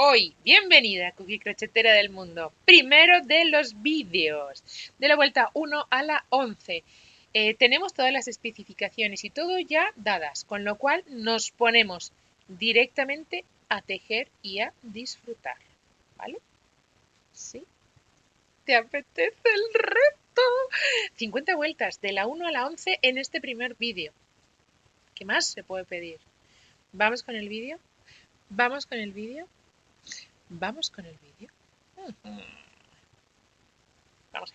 Hoy, bienvenida, Cookie Crochetera del Mundo. Primero de los vídeos, de la vuelta 1 a la 11. Tenemos todas las especificaciones y todo ya dadas, con lo cual nos ponemos directamente a tejer y a disfrutar. ¿Vale? ¿Sí? ¿Te apetece el reto? 50 vueltas, de la 1 a la 11 en este primer vídeo. ¿Qué más se puede pedir? ¿Vamos con el vídeo? ¿Vamos con el vídeo? ¿Vamos con el vídeo? Vamos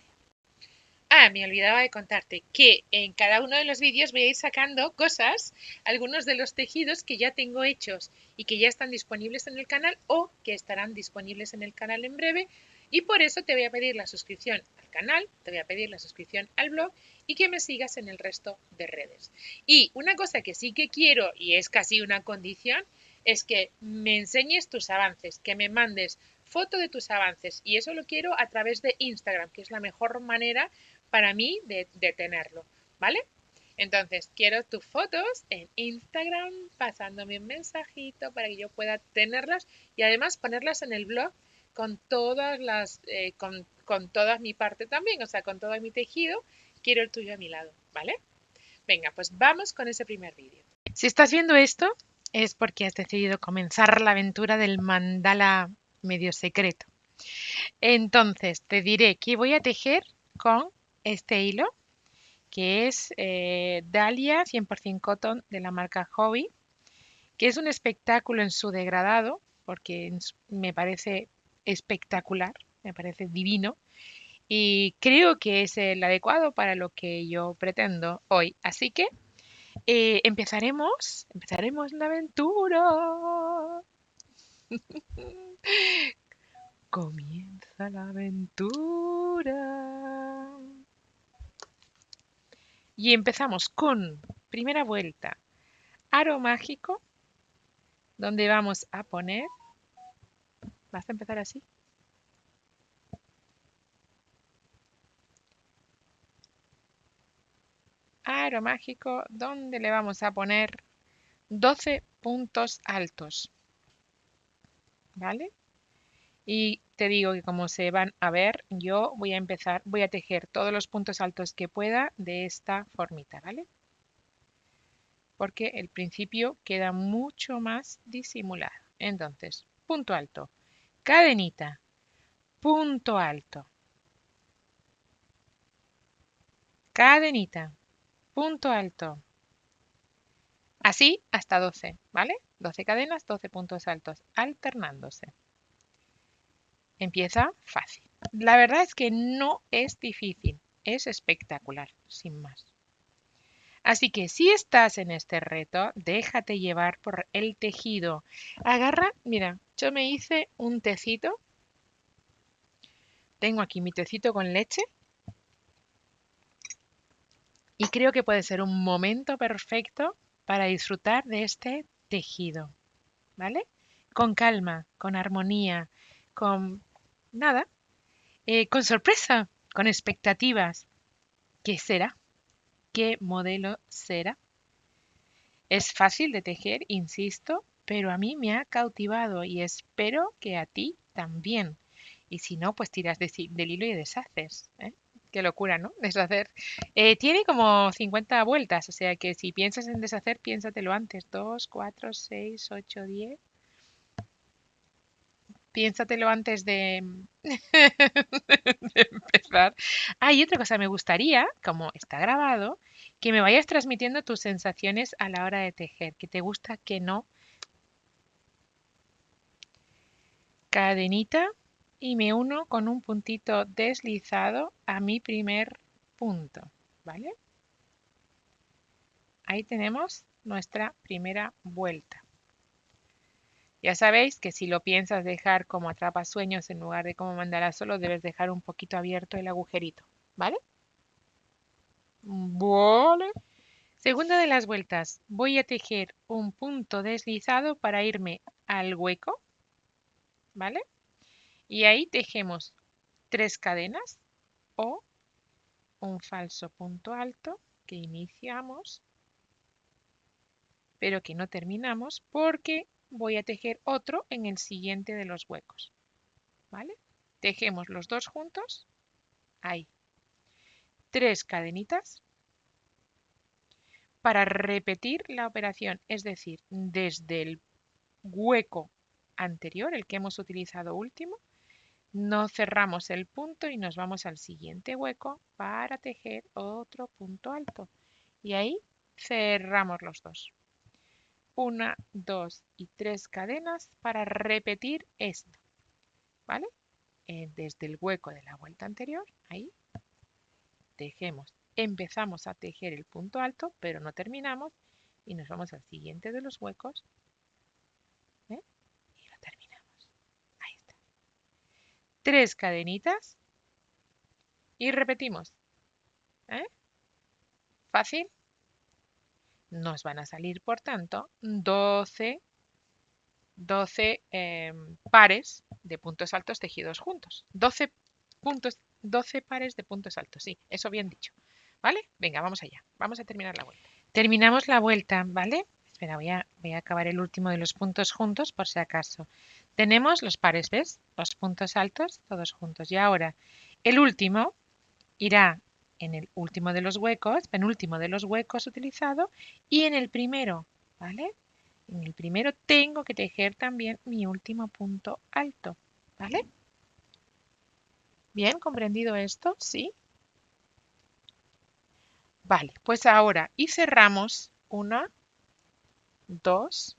allá. Me olvidaba de contarte que en cada uno de los vídeos voy a ir sacando cosas, algunos de los tejidos que ya tengo hechos y que ya están disponibles en el canal o que estarán disponibles en el canal en breve. Y por eso te voy a pedir la suscripción al canal, te voy a pedir la suscripción al blog y que me sigas en el resto de redes. Y una cosa que sí que quiero, y es casi una condición, es que me enseñes tus avances, que me mandes foto de tus avances. Y eso lo quiero a través de Instagram, que es la mejor manera para mí de tenerlo, ¿vale? Entonces, quiero tus fotos en Instagram, pasándome un mensajito para que yo pueda tenerlas y además ponerlas en el blog con todas las, con toda mi parte también, o sea, con todo mi tejido, quiero el tuyo a mi lado, ¿vale? Venga, pues vamos con ese primer vídeo. Si estás viendo esto, es porque has decidido comenzar la aventura del mandala medio secreto. Entonces, te diré que voy a tejer con este hilo, que es Dahlia 100% Cotton de la marca Hobby, que es un espectáculo en su degradado, porque me parece espectacular, me parece divino, y creo que es el adecuado para lo que yo pretendo hoy. Así que empezaremos la aventura. Comienza la aventura. Y empezamos con primera vuelta, aro mágico, donde vamos a poner, vas a empezar así, aro mágico, donde le vamos a poner 12 puntos altos, ¿vale? Y te digo que como se van a ver, yo voy a empezar, voy a tejer todos los puntos altos que pueda de esta formita, ¿vale? Porque el principio queda mucho más disimulado. Entonces, punto alto, cadenita, punto alto, cadenita, punto alto. Así hasta 12, ¿vale? 12 cadenas, 12 puntos altos, alternándose. Empieza fácil. La verdad es que no es difícil, es espectacular, sin más. Así que si estás en este reto, déjate llevar por el tejido. Agarra, mira, yo me hice un tecito. Tengo aquí mi tecito con leche. Y creo que puede ser un momento perfecto para disfrutar de este tejido, ¿vale? Con calma, con armonía, con nada, con sorpresa, con expectativas. ¿Qué será? ¿Qué modelo será? Es fácil de tejer, insisto, pero a mí me ha cautivado y espero que a ti también. Y si no, pues tiras del hilo y deshaces, ¿eh? Qué locura, ¿no? Deshacer. Tiene como 50 vueltas, o sea que si piensas en deshacer, piénsatelo antes. 2, 4, 6, 8, 10. Piénsatelo antes de empezar. Y otra cosa, me gustaría, como está grabado, que me vayas transmitiendo tus sensaciones a la hora de tejer, que te gusta, que no. Cadenita y me uno con un puntito deslizado a mi primer punto, ¿vale? Ahí tenemos nuestra primera vuelta. Ya sabéis que si lo piensas dejar como atrapasueños en lugar de como mandala solo, debes dejar un poquito abierto el agujerito, ¿vale? Vale. Segunda de las vueltas, voy a tejer un punto deslizado para irme al hueco, ¿vale? Y ahí tejemos 3 cadenas o un falso punto alto que iniciamos, pero que no terminamos porque voy a tejer otro en el siguiente de los huecos, ¿vale? Tejemos los dos juntos, ahí. 3 cadenitas para repetir la operación, es decir, desde el hueco anterior, el que hemos utilizado último, no cerramos el punto y nos vamos al siguiente hueco para tejer otro punto alto. Y ahí cerramos los dos. 1, 2 y 3 cadenas para repetir esto, ¿vale? Desde el hueco de la vuelta anterior, ahí tejemos. Empezamos a tejer el punto alto, pero no terminamos y nos vamos al siguiente de los huecos, ¿eh? Y lo terminamos. Ahí está. 3 cadenitas y repetimos, ¿eh? ¿Fácil? Nos van a salir, por tanto, 12 pares de puntos altos tejidos juntos. 12 pares de puntos altos, sí, eso bien dicho. ¿Vale? Venga, vamos allá. Vamos a terminar la vuelta. Terminamos la vuelta, ¿vale? Espera, voy a acabar el último de los puntos juntos por si acaso. Tenemos los pares, ¿ves? Los puntos altos todos juntos. Y ahora el último irá en el último de los huecos, penúltimo de los huecos utilizado, y en el primero, ¿vale? En el primero tengo que tejer también mi último punto alto, ¿vale? ¿Bien comprendido esto? ¿Sí? Vale, pues ahora y cerramos 1, 2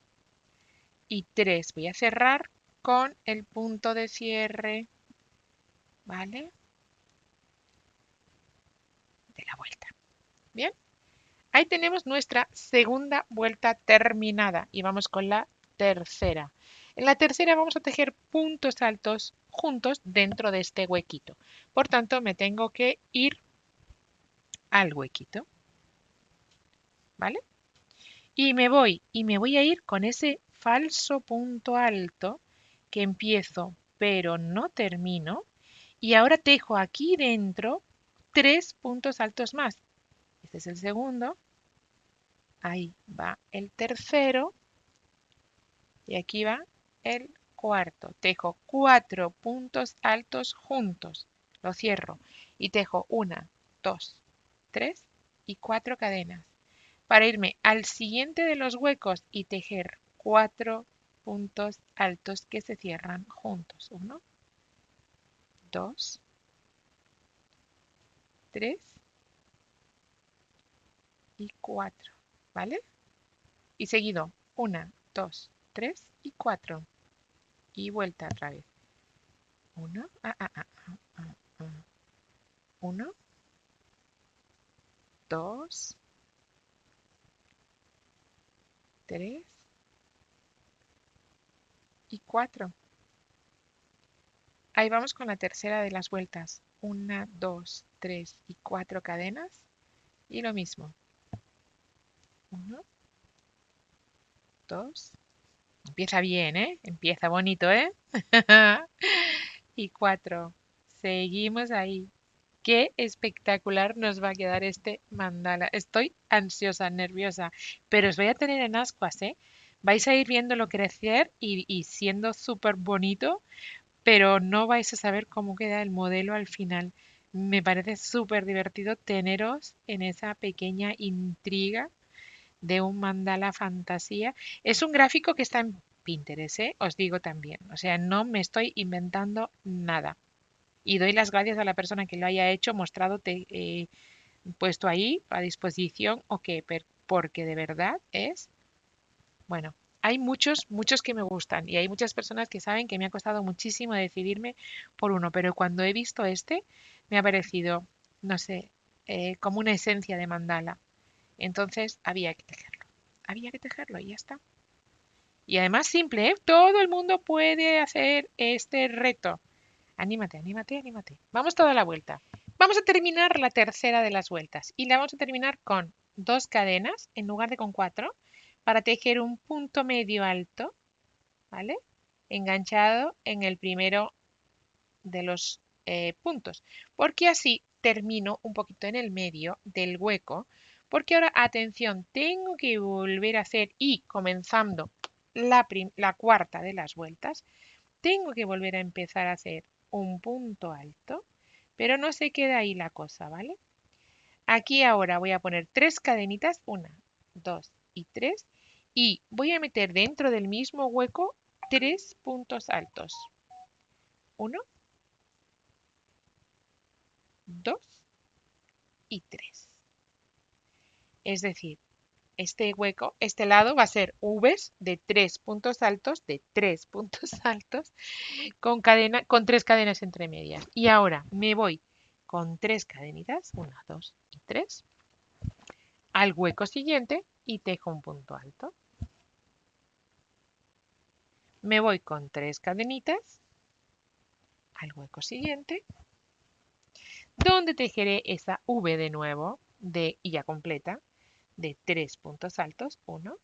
y 3. Voy a cerrar con el punto de cierre, ¿vale? De la vuelta. Bien, ahí tenemos nuestra segunda vuelta terminada y vamos con la tercera. En la tercera vamos a tejer puntos altos juntos dentro de este huequito. Por tanto, me tengo que ir al huequito, ¿vale? Y me voy a ir con ese falso punto alto que empiezo pero no termino y ahora tejo aquí dentro 3 puntos altos más. Este es el segundo, ahí va el tercero y aquí va el cuarto. Tejo 4 puntos altos juntos, lo cierro y tejo 1, 2, 3 y 4 cadenas para irme al siguiente de los huecos y tejer 4 puntos altos que se cierran juntos. 1, 2, 3 y 4, ¿vale? Y seguido 1, 2, 3 y 4. Y vuelta otra vez. 1, 1, 2, 3 y 4. Ahí vamos con la tercera de las vueltas. 1, 2, 3 y 4 cadenas. Y lo mismo. 1, 2. Empieza bien, ¿eh? Empieza bonito, ¿eh? Y 4. Seguimos ahí. Qué espectacular nos va a quedar este mandala. Estoy ansiosa, nerviosa, pero os voy a tener en ascuas, ¿eh? Vais a ir viéndolo crecer y siendo súper bonito, pero no vais a saber cómo queda el modelo al final. Me parece súper divertido teneros en esa pequeña intriga de un mandala fantasía. Es un gráfico que está en Pinterest, ¿eh? Os digo también. O sea, no me estoy inventando nada. Y doy las gracias a la persona que lo haya hecho, mostrado, puesto ahí a disposición, porque de verdad es, bueno, hay muchos que me gustan y hay muchas personas que saben que me ha costado muchísimo decidirme por uno, pero cuando he visto este me ha parecido, no sé, como una esencia de mandala. Entonces había que tejerlo y ya está. Y además simple, ¿eh? Todo el mundo puede hacer este reto. Anímate, anímate, anímate. Vamos toda la vuelta. Vamos a terminar la tercera de las vueltas y la vamos a terminar con 2 cadenas en lugar de con 4 para tejer un punto medio alto, ¿vale? Enganchado en el primero de los puntos, porque así termino un poquito en el medio del hueco, porque ahora, atención, tengo que volver a hacer y comenzando la cuarta de las vueltas, tengo que volver a empezar a hacer un punto alto, pero no se queda ahí la cosa, ¿vale? Aquí ahora voy a poner 3 cadenitas, 1, 2 y 3, y voy a meter dentro del mismo hueco 3 puntos altos. 1, 2 y 3. Es decir, este hueco, este lado va a ser V's de 3 puntos altos, con 3 cadenas entre medias. Y ahora me voy con 3 cadenitas, 1, 2 y 3, al hueco siguiente y tejo un punto alto. Me voy con 3 cadenitas al hueco siguiente, donde tejeré esa V de nuevo, y ya completa, de 3 puntos altos, 1,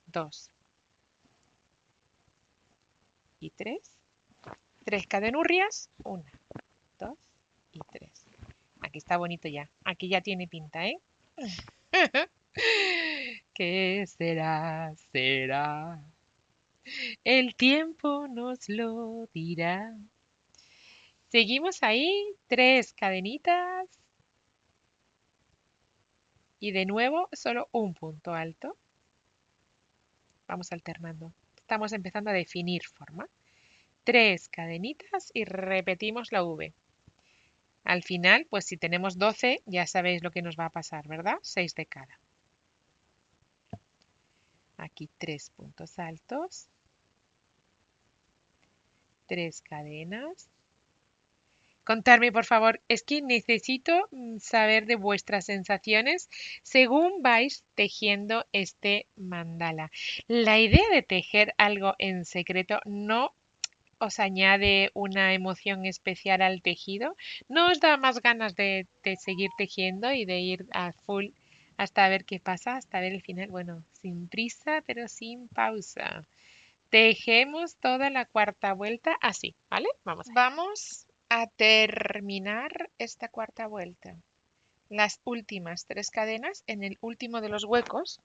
2 y 3. 3 cadenurrias, 1, 2 y 3. Aquí está bonito ya. Aquí ya tiene pinta, ¿eh? ¿Qué será? Será. El tiempo nos lo dirá. Seguimos ahí. 3 cadenitas. Y de nuevo, solo un punto alto. Vamos alternando. Estamos empezando a definir forma. 3 cadenitas y repetimos la V. Al final, pues si tenemos 12, ya sabéis lo que nos va a pasar, ¿verdad? 6 de cada. Aquí 3 puntos altos, 3 cadenas. Contarme, por favor, es que necesito saber de vuestras sensaciones según vais tejiendo este mandala. La idea de tejer algo en secreto no os añade una emoción especial al tejido, no os da más ganas de seguir tejiendo y de ir a full hasta ver qué pasa, hasta ver el final. Bueno, sin prisa, pero sin pausa. Tejemos toda la cuarta vuelta así, ¿vale? Vamos a terminar esta cuarta vuelta. Las últimas 3 cadenas en el último de los huecos.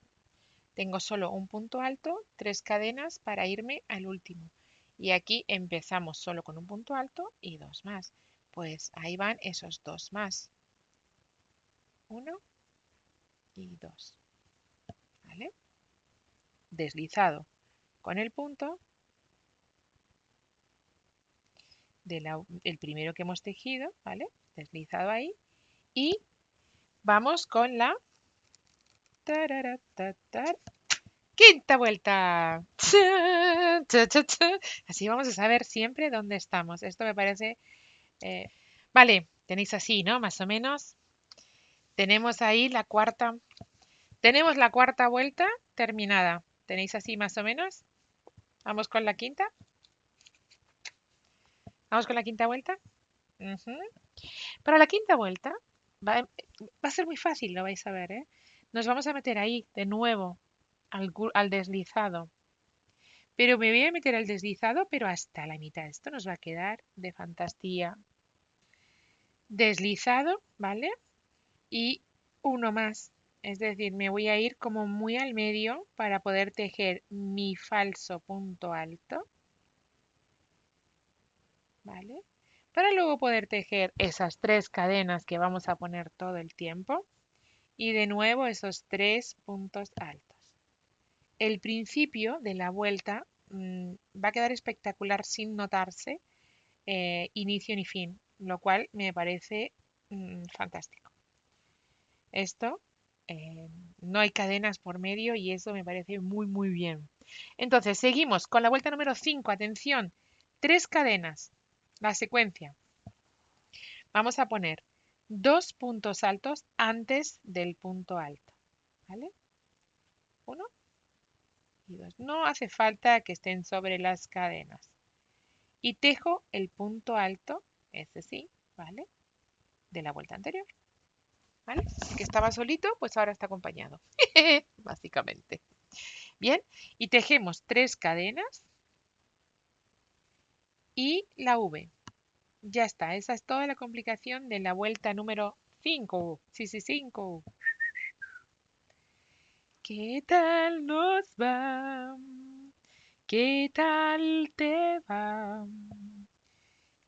Tengo solo un punto alto, 3 cadenas para irme al último. Y aquí empezamos solo con un punto alto y 2 más. Pues ahí van esos 2 más. 1 y 2. ¿Vale? Deslizado con el punto el primero que hemos tejido, ¿vale? Deslizado ahí. Y vamos con la quinta vuelta. Así vamos a saber siempre dónde estamos. Esto me parece... Vale, tenéis así, ¿no? Más o menos. Tenemos ahí la cuarta. Tenemos la cuarta vuelta terminada. ¿Tenéis así más o menos? Vamos con la quinta. Vamos con la quinta vuelta. Para la quinta vuelta va a ser muy fácil, lo vais a ver, ¿eh? Nos vamos a meter ahí de nuevo al deslizado. Pero me voy a meter al deslizado, pero hasta la mitad. Esto nos va a quedar de fantasía. Deslizado, ¿vale? Y uno más. Es decir, me voy a ir como muy al medio para poder tejer mi falso punto alto. ¿Vale? Para luego poder tejer esas 3 cadenas que vamos a poner todo el tiempo. Y de nuevo esos 3 puntos altos. El principio de la vuelta va a quedar espectacular sin notarse inicio ni fin, lo cual me parece fantástico. Esto, no hay cadenas por medio y eso me parece muy, muy bien. Entonces, seguimos con la vuelta número 5. Atención, 3 cadenas, la secuencia. Vamos a poner 2 puntos altos antes del punto alto, ¿vale? 1 y 2. No hace falta que estén sobre las cadenas. Y tejo el punto alto, ese sí, ¿vale? De la vuelta anterior. ¿Vale? Así que estaba solito, pues ahora está acompañado. Básicamente. Bien, y tejemos 3 cadenas y la V. Ya está, esa es toda la complicación de la vuelta número 5. Sí, 5. ¿Qué tal nos va? ¿Qué tal te va?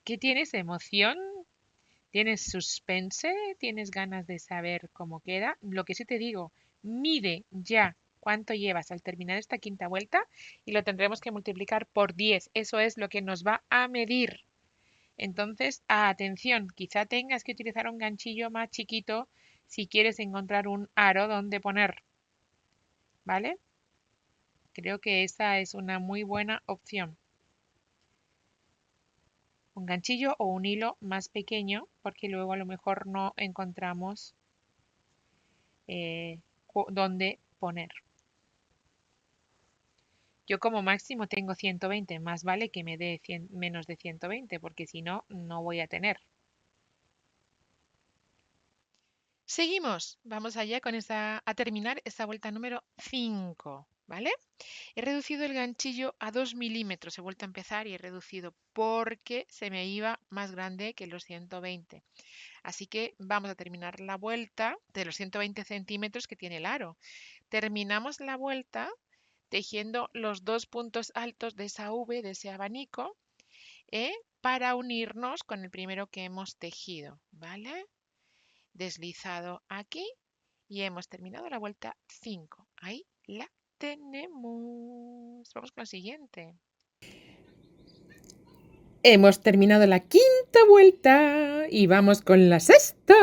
¿Qué tienes? ¿Emoción? ¿Tienes suspense? ¿Tienes ganas de saber cómo queda? Lo que sí te digo, mide ya cuánto llevas al terminar esta quinta vuelta y lo tendremos que multiplicar por 10. Eso es lo que nos va a medir. Entonces, atención, quizá tengas que utilizar un ganchillo más chiquito si quieres encontrar un aro donde poner, ¿vale? Creo que esa es una muy buena opción. Un ganchillo o un hilo más pequeño, porque luego a lo mejor no encontramos dónde poner. Yo como máximo tengo 120, más vale que me dé menos de 120, porque si no, no voy a tener. Seguimos, vamos allá con a terminar esta vuelta número 5, ¿vale? He reducido el ganchillo a 2 milímetros, he vuelto a empezar y he reducido porque se me iba más grande que los 120. Así que vamos a terminar la vuelta de los 120 centímetros que tiene el aro. Terminamos la vuelta tejiendo los dos puntos altos de esa V, de ese abanico, para unirnos con el primero que hemos tejido, ¿vale? Deslizado aquí y hemos terminado la vuelta 5. Ahí la tenemos. Vamos con la siguiente. Hemos terminado la quinta vuelta y vamos con la sexta.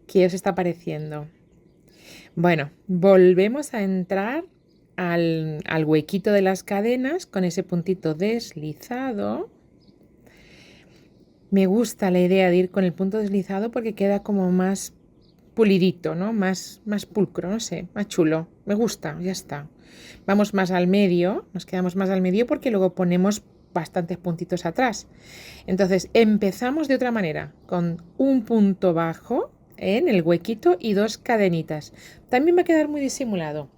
¿Qué os está pareciendo? Bueno, volvemos a entrar al huequito de las cadenas con ese puntito deslizado. Me gusta la idea de ir con el punto deslizado porque queda como más pulidito, ¿no? Más pulcro, no sé, más chulo. Me gusta, ya está. Vamos más al medio, nos quedamos más al medio porque luego ponemos bastantes puntitos atrás. Entonces empezamos de otra manera, con un punto bajo en el huequito y 2 cadenitas. También va a quedar muy disimulado.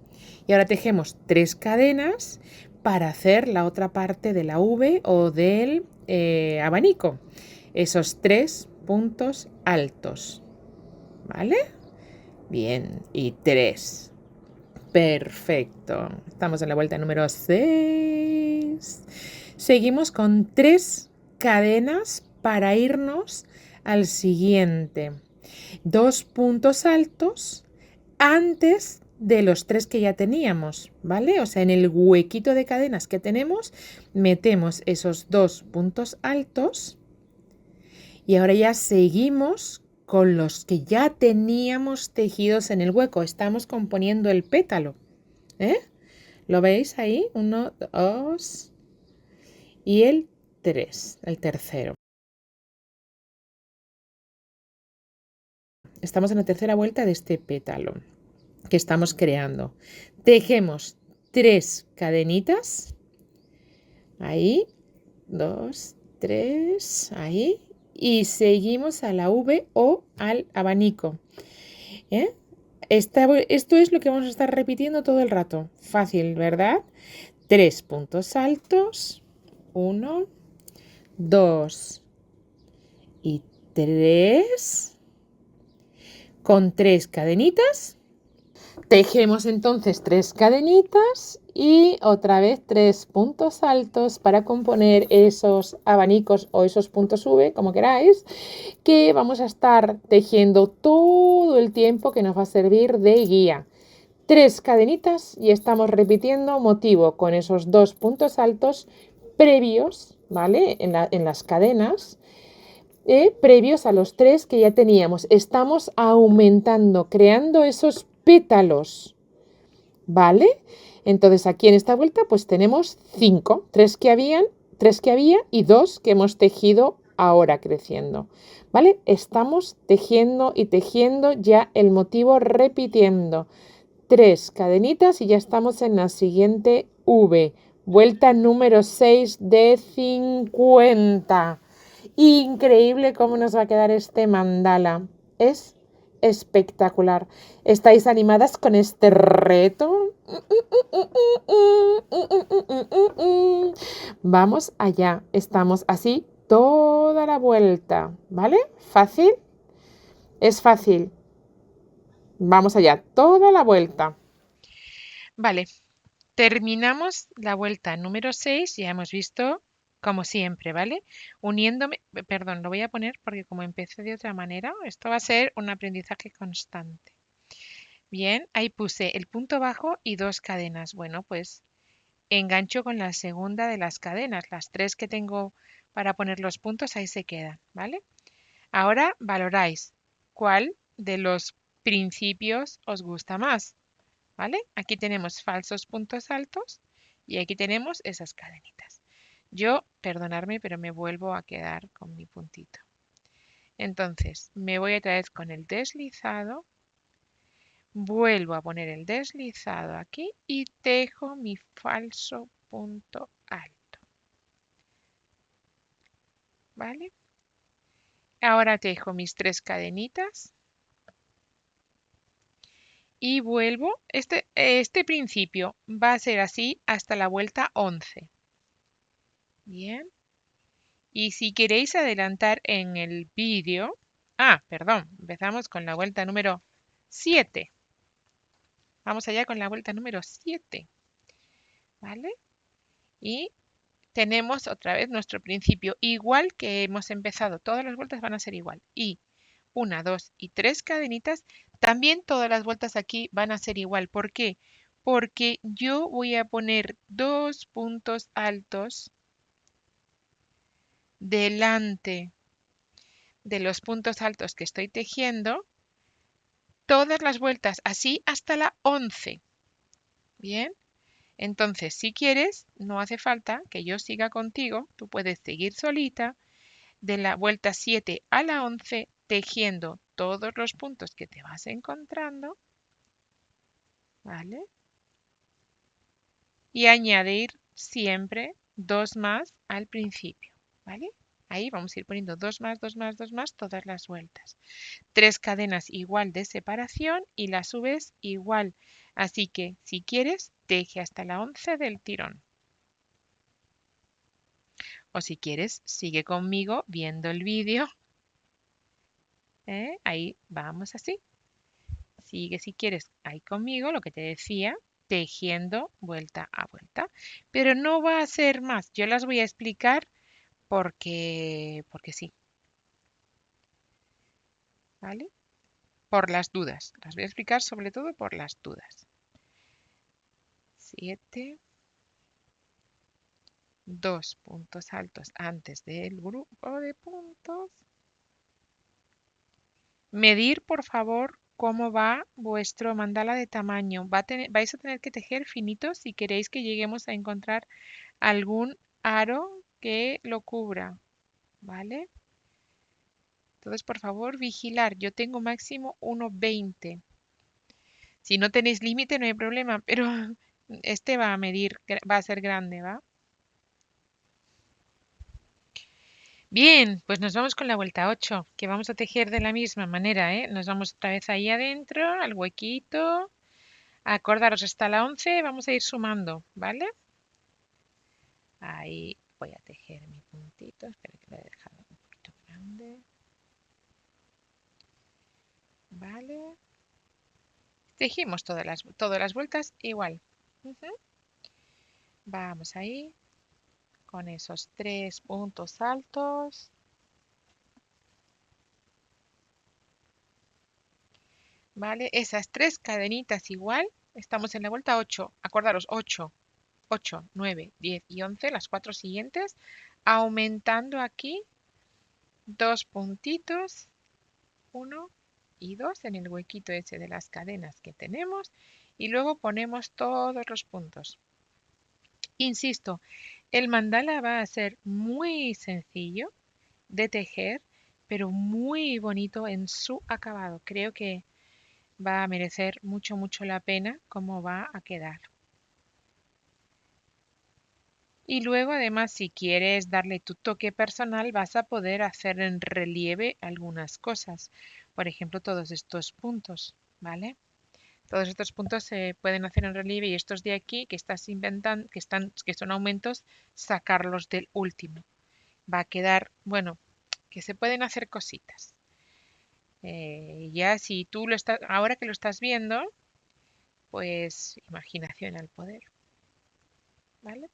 Y ahora tejemos 3 cadenas para hacer la otra parte de la V o del abanico. Esos 3 puntos altos. ¿Vale? Bien, y 3. Perfecto. Estamos en la vuelta número 6. Seguimos con 3 cadenas para irnos al siguiente. 2 puntos altos antes de los 3 que ya teníamos, ¿vale? O sea, en el huequito de cadenas que tenemos, metemos esos 2 puntos altos y ahora ya seguimos con los que ya teníamos tejidos en el hueco. Estamos componiendo el pétalo. ¿Lo veis ahí? 1, 2 y el 3, el tercero. Estamos en la tercera vuelta de este pétalo que estamos creando. Tejemos 3 cadenitas. Ahí, 2, 3, ahí. Y seguimos a la V o al abanico. Esto es lo que vamos a estar repitiendo todo el rato. Fácil, ¿verdad? 3 puntos altos. 1, 2 y 3. Con 3 cadenitas. Tejemos entonces 3 cadenitas y otra vez 3 puntos altos para componer esos abanicos o esos puntos V, como queráis, que vamos a estar tejiendo todo el tiempo, que nos va a servir de guía. 3 cadenitas y estamos repitiendo motivo con esos 2 puntos altos previos, ¿vale? En las cadenas, previos a los 3 que ya teníamos. Estamos aumentando, creando esos pétalos, ¿vale? Entonces aquí en esta vuelta pues tenemos 5, 3 que había y 2 que hemos tejido ahora creciendo, ¿vale? Estamos tejiendo y tejiendo ya el motivo, repitiendo 3 cadenitas y ya estamos en la siguiente V. Vuelta número 6 de 50. Increíble cómo nos va a quedar este mandala. Es espectacular. ¿Estáis animadas con este reto? Vamos allá. Estamos así toda la vuelta, ¿vale? ¿Fácil? Es fácil. Vamos allá, toda la vuelta. Vale, terminamos la vuelta número 6, ya hemos visto como siempre, ¿vale? Uniéndome, perdón, lo voy a poner porque como empecé de otra manera, esto va a ser un aprendizaje constante. Bien, ahí puse el punto bajo y 2 cadenas. Bueno, pues engancho con la segunda de las cadenas, las 3 que tengo para poner los puntos ahí se quedan, ¿vale? Ahora valoráis cuál de los principios os gusta más, ¿vale? Aquí tenemos falsos puntos altos y aquí tenemos esas cadenitas. Yo, perdonadme, pero me vuelvo a quedar con mi puntito. Entonces, me voy otra vez con el deslizado, vuelvo a poner el deslizado aquí y tejo mi falso punto alto, ¿vale? Ahora tejo mis 3 cadenitas y vuelvo. Este principio va a ser así hasta la vuelta 11. Bien. Y si queréis adelantar en el vídeo, perdón, empezamos con la vuelta número 7. Vamos allá con la vuelta número 7, ¿vale? Y tenemos otra vez nuestro principio igual que hemos empezado. Todas las vueltas van a ser igual. Y 1, 2 y 3 cadenitas. También todas las vueltas aquí van a ser igual. ¿Por qué? Porque yo voy a poner 2 puntos altos delante de los puntos altos que estoy tejiendo todas las vueltas, así hasta la 11. Bien, entonces si quieres, no hace falta que yo siga contigo, tú puedes seguir solita de la vuelta 7 a la 11 tejiendo todos los puntos que te vas encontrando, ¿vale? Y añadir siempre 2 más al principio, ¿vale? Ahí vamos a ir poniendo 2 más, 2 más, 2 más todas las vueltas. 3 cadenas igual de separación y las subes igual. Así que si quieres, teje hasta la 11 del tirón. O si quieres, sigue conmigo viendo el vídeo. Ahí vamos así. Sigue si quieres ahí conmigo, lo que te decía, tejiendo vuelta a vuelta. Pero no va a ser más. Yo las voy a explicar porque sí. ¿Vale? Por las dudas. Las voy a explicar sobre todo por las dudas. 7. 2 puntos altos antes del grupo de puntos. Medir, por favor, cómo va vuestro mandala de tamaño. Vais a tener que tejer finito si queréis que lleguemos a encontrar algún aro que lo cubra, ¿vale? Entonces, por favor, vigilar. Yo tengo máximo 1,20. Si no tenéis límite, no hay problema, pero este va a medir, va a ser grande, ¿va? Bien, pues nos vamos con la vuelta 8, que vamos a tejer de la misma manera, ¿eh? Nos vamos otra vez ahí adentro, al huequito. Acordaros, hasta la 11 vamos a ir sumando, ¿vale? Ahí voy a tejer mi puntito, espero que lo he dejado un poquito grande. ¿Vale? Tejimos todas las vueltas igual. Vamos ahí, con esos 3 puntos altos. ¿Vale? Esas 3 cadenitas igual. Estamos en la vuelta 8. Acordaros, 8, 8, 9, 10 y 11, las 4 siguientes. Aumentando aquí 2 puntitos, 1 y 2 en el huequito ese de las cadenas que tenemos. Y luego ponemos todos los puntos. Insisto, el mandala va a ser muy sencillo de tejer, pero muy bonito en su acabado. Creo que va a merecer mucho, mucho la pena cómo va a quedar. Y luego, además, si quieres darle tu toque personal, vas a poder hacer en relieve algunas cosas. Por ejemplo, todos estos puntos, ¿vale? Todos estos puntos se pueden hacer en relieve y estos de aquí que estás inventando, que son aumentos, sacarlos del último. Va a quedar, bueno, que se pueden hacer cositas. Ya si tú lo estás, ahora que lo estás viendo, pues imaginación al poder, ¿vale?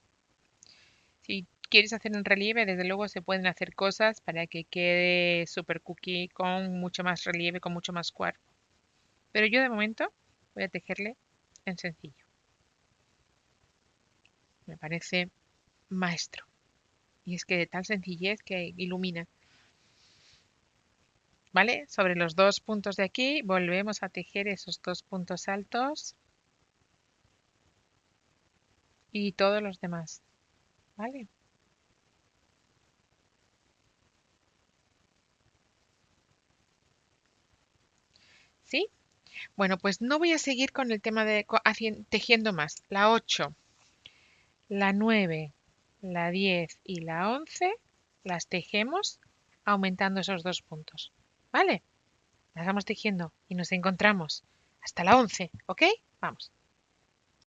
Si quieres hacer un relieve, desde luego se pueden hacer cosas para que quede super cookie con mucho más relieve, con mucho más cuerpo. Pero yo de momento voy a tejerle en sencillo. Me parece maestro. Y es que de tal sencillez que ilumina. ¿Vale? Sobre los dos puntos de aquí volvemos a tejer esos dos puntos altos y todos los demás. ¿Vale? ¿Sí? Bueno, pues no voy a seguir con el tema de tejiendo más. La 8, la 9, la 10 y la 11 las tejemos aumentando esos dos puntos. ¿Vale? Las vamos tejiendo y nos encontramos hasta la 11, ¿ok? Vamos.